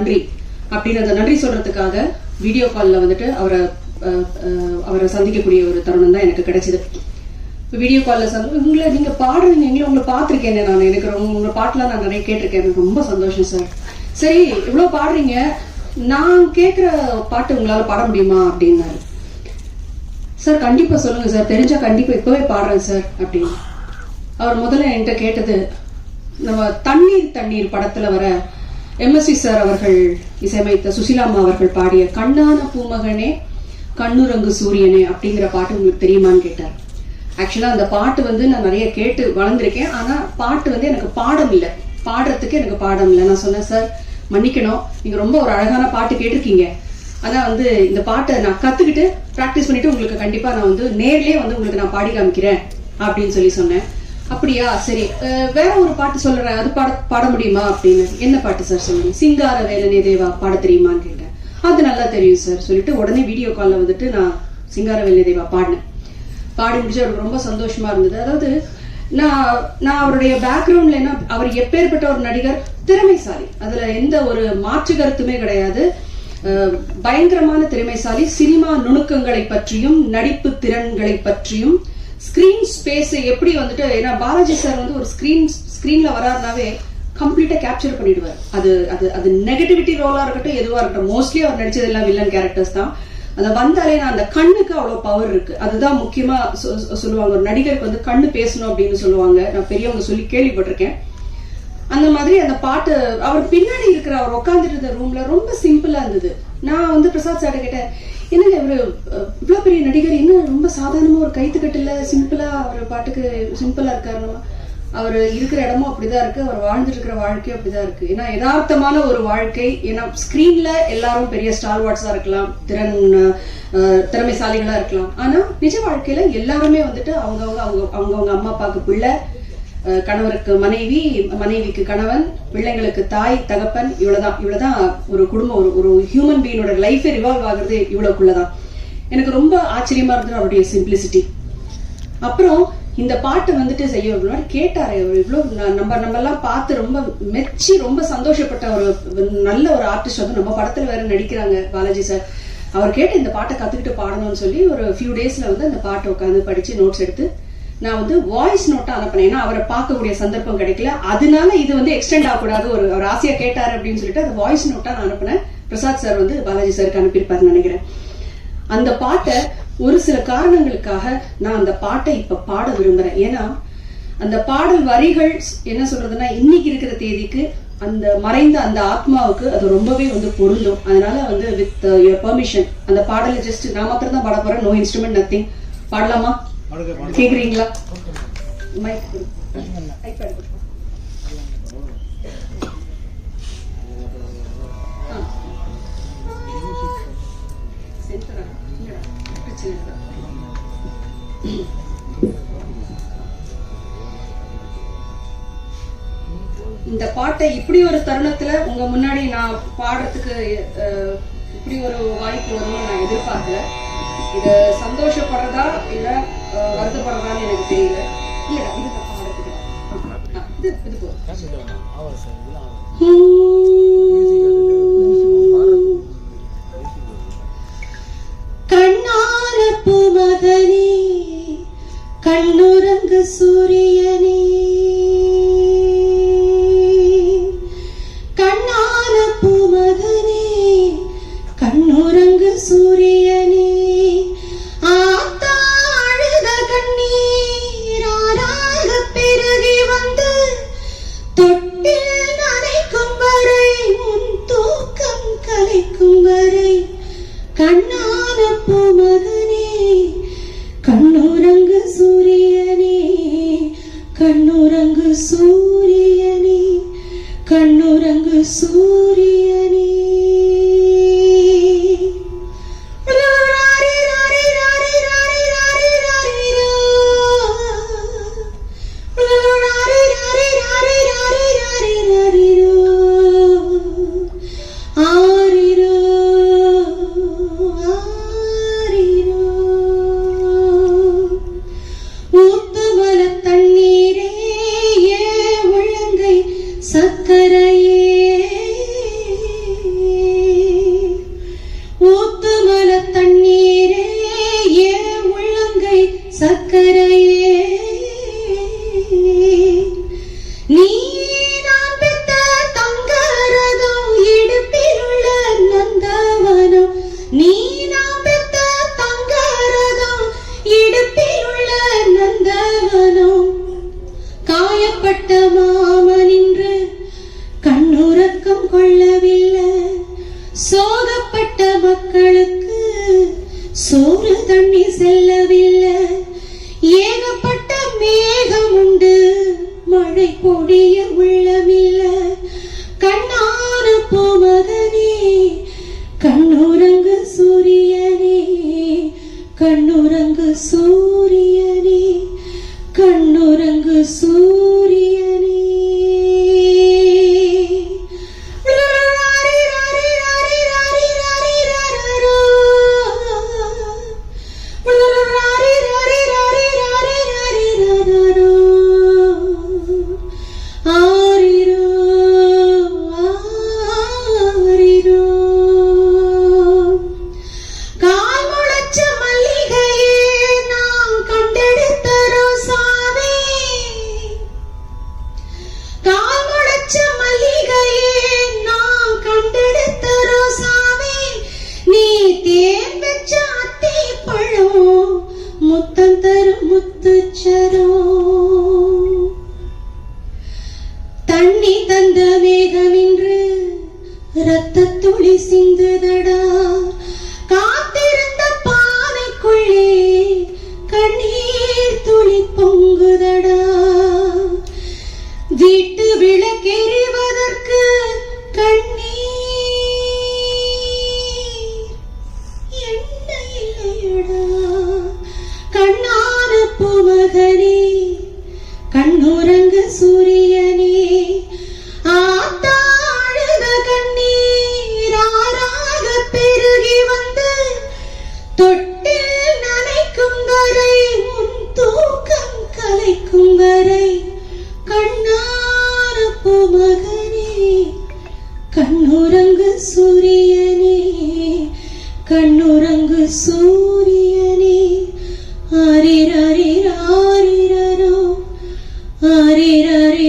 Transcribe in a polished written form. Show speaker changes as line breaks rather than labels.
நன்றி அப்படின்னு அந்த நன்றி சொல்றதுக்காக வீடியோ காலில் வந்துட்டு அவரை சந்திக்கக்கூடிய ஒரு தருணம் தான் எனக்கு கிடைச்சது. வீடியோ காலில் உங்களை நீங்கள் பாடுறீங்க, எங்களை உங்களை பார்த்துருக்கேன் நான், எனக்கு உங்களை பாட்டெலாம் நான் நிறைய கேட்டிருக்கேன், எனக்கு ரொம்ப சந்தோஷம் சார். சரி இவ்வளோ பாடுறீங்க, நான் கேட்குற பாட்டு உங்களால் பாட முடியுமா அப்படின்னாரு. சார் கண்டிப்பாக சொல்லுங்க சார், தெரிஞ்சா கண்டிப்பாக இப்போவே பாடுறேன் சார் அப்படின்னு. அவர் முதல்ல என்கிட்ட கேட்டது, நம்ம தண்ணீர் தண்ணீர் படத்துல வர MSV சார் அவர்கள் இசையமைத்த சுசிலாமா அவர்கள் பாடிய கண்ணான பூமகனே கண்ணுரங்கு சூரியனே அப்படிங்கிற பாட்டு உங்களுக்கு தெரியுமான்னு கேட்டார். ஆக்சுவலா அந்த பாட்டு வந்து நான் நிறைய கேட்டு வளர்ந்துருக்கேன், ஆனா பாட்டு வந்து எனக்கு பாடம் இல்லை, பாடுறதுக்கு எனக்கு பாடம் இல்லை. நான் சொன்னேன் சார் மன்னிக்கணும், நீங்க ரொம்ப ஒரு அழகான பாட்டு கேட்டிருக்கீங்க, ஆனா வந்து இந்த பாட்டை நான் கத்துக்கிட்டு பிராக்டிஸ் பண்ணிட்டு உங்களுக்கு கண்டிப்பா நான் வந்து நேர்லயே வந்து உங்களுக்கு நான் பாடி காமிக்கிறேன் அப்படின்னு சொல்லி சொன்னேன். அப்படியா சரி, வேற ஒரு பாட்டு சொல்றேன், அது பாட முடியுமா அப்படின்னு. என்ன பாட்டு சார் சொல்லுங்க. சிங்கார வேலனே தேவா பாட தெரியுமான்னு கேட்டேன். அது நல்லா தெரியும் சார் சொல்லிட்டு உடனே வீடியோ காலில் வந்துட்டு நான் சிங்கார வேலனே தேவா பாடினேன். பாடி முடிச்சு அவருக்கு ரொம்ப சந்தோஷமா இருந்தது. அதாவது நான் அவருடைய பேக்ரவுண்ட்ல என்ன, அவர் எப்பேற்பட்ட ஒரு நடிகர், திறமைசாலி, அதுல எந்த ஒரு மாற்று கருத்துமே கிடையாது. பயங்கரமான திறமைசாலி. சினிமா நுணுக்கங்களை பற்றியும் நடிப்பு திறன்களை பற்றியும் ஸ்கிரீன் ஸ்பேஸ் எப்படி வந்துட்டு, ஏன்னா பாலாஜி சார் வந்து ஒரு ஸ்கிரீன்ல வராருனாவே கம்ப்ளீட்டா கேப்சர் பண்ணிடுவார். அது நெகட்டிவிட்டி ரோலா இருக்கட்டும் எதுவா இருக்கட்டும், மோஸ்ட்லி அவர் நடிச்சது எல்லாம் வில்லன் கேரக்டர்ஸ் தான். அதை வந்தாலே நான் அந்த கண்ணுக்கு அவ்வளவு பவர் இருக்கு. அதுதான் முக்கியமா சொல்லுவாங்க, ஒரு நடிகருக்கு வந்து கண்ணு பேசணும் அப்படின்னு சொல்லுவாங்க, நான் பெரியவங்க சொல்லி கேள்விப்பட்டிருக்கேன். அந்த மாதிரி அந்த பாட்டு அவர் பின்னாடி இருக்கிற அவர் உட்காந்துட்டு இருந்த ரூம்ல ரொம்ப சிம்பிளா இருந்தது. நான் வந்து பிரசாத் சார்ட்ட கேட்டேன், என்னங்க இவரு இவ்வளவு பெரிய நடிகர், இன்னும் ரொம்ப சாதாரணமா ஒரு கைத்துக்கட்டுல சிம்பிளா அவர் பாட்டுக்கு சிம்பிளா இருக்காருன்னா, அவர் இருக்கிற இடமும் அப்படிதான் இருக்கு, அவர் வாழ்ந்துட்டு இருக்கிற வாழ்க்கையும் அப்படிதான் இருக்கு. ஏன்னா யதார்த்தமான ஒரு வாழ்க்கை. ஏன்னா ஸ்கிரீன்ல எல்லாரும் பெரிய ஸ்டார் வாட்ஸா இருக்கலாம், திறமைசாலிகளா இருக்கலாம், ஆனா நிஜ வாழ்க்கையில எல்லாருமே வந்துட்டு அவங்க அம்மா அப்பாவுக்கு பிள்ளை, கணவருக்கு மனைவி, மனைவிக்கு கணவன், பிள்ளைங்களுக்கு தாய் தகப்பன், இவ்வளவுதான் ஒரு குடும்பம், ஒரு ஹியூமன் பீயினோட லைஃபே ரிவால்வ் ஆகுறது இவ்வளவுக்குள்ளதான். எனக்கு ரொம்ப ஆச்சரியமா இருந்தது அவருடைய சிம்பிளிசிட்டி. அப்புறம் இந்த பாட்டை வந்துட்டு செய்ய கேட்டாரு, இவ்வளவு நம்ம எல்லாம் பார்த்து ரொம்ப மெச்சி ரொம்ப சந்தோஷப்பட்ட ஒரு நல்ல ஒரு ஆர்டிஸ்ட் வந்து நம்ம படத்துல வேற நடிக்கிறாங்க பாலாஜி சார். அவர் கேட்டு இந்த பாட்டை கத்துக்கிட்டு பாடணும்னு சொல்லி ஒரு ஃபியூ டேஸ்ல வந்து அந்த பாட்டை உட்காந்து படிச்சு நோட்ஸ் எடுத்து நான் வந்து வாய்ஸ் நோட்டா அனுப்பினேன். ஏன்னா அவரை பார்க்கக்கூடிய சந்தர்ப்பம் கிடைக்கல, அதனால இது வந்து எக்ஸ்டெண்ட் ஆகக்கூடாது, ஒரு ஆசையா கேட்டாரு அப்படின்னு சொல்லிட்டு அந்த வாய்ஸ் நோட்டா நான் அனுப்பினேன். பிரசாத் சார் வந்து பாலாஜி சாருக்கு அனுப்பியிருப்பாருன்னு நினைக்கிறேன். அந்த பாட்டை ஒரு சில காரணங்களுக்காக நான் அந்த பாட்டை இப்ப பாட விரும்புறேன். ஏன்னா அந்த பாடல் வரிகள் என்ன சொல்றதுன்னா, இன்னைக்கு இருக்கிற தேதிக்கு அந்த மறைந்த அந்த ஆத்மாவுக்கு அது ரொம்பவே வந்து பொருந்தும். அதனால வந்து வித் யுவர் பெர்மிஷன் அந்த பாடலை ஜஸ்ட் நான் மாத்திரம் தான் பாட போறேன், நோ இன்ஸ்ட்ருமெண்ட் நத்திங். பாடலாமா? கேக்குறீங்களா? மைக் ஐபேட் இந்த பாட்டை இப்படி ஒரு தருணத்துல உங்க முன்னாடி நான் பாடுறதுக்கு இப்படி ஒரு வாய்ப்பு வரும்னு நான் எதிர்பார்க்கல. இத சந்தோஷப்படுறதா இல்ல வருத்தப்படுறதான்னு எனக்கு தெரியல. இல்லடா இது பாடுறதுக்கு இது கண்ணான பூமகனே கண்ணுரங்கு சூரியனே, கண்ணான பூமகனே கண்ணுரங்கு சூரியனே, ஆத்தா அழுத கண்ணீராக பெருகி வந்து தொட்டில் நனைக்கும் வரை, உன் தூக்கம் கலைக்கும் வரை, கண்ணான பூமகனே கண்ணுரங்கு சூரியனே, கண்ணுரங்கு சூரியனே, கண்ணுரங்கு சூரியனே. சக்கரையே
சிந்துதடா காத்திருந்த பானைக்குள்ளே கண்ணீர் துளி பொங்குதடா வீட்டு விளக்கெறிவதற்கு கண்ணீர் என்ன இல்லையடா கண்ணான பூமகனே கண்ணுறங்கு சூரியனே ஆத்தாழுத கண்ணீர் ஆறாக பெருகி வந்து தொட்டில் நனைக்கும் வரை உன் தூக்கம் கலைக்கும் வரை கண்ணான பூமகனே கண்ணுறங்கு சூரியனே கண்ணுறங்கு சூரியனே ஆரிரரிராரிரரோ ஆரிரரி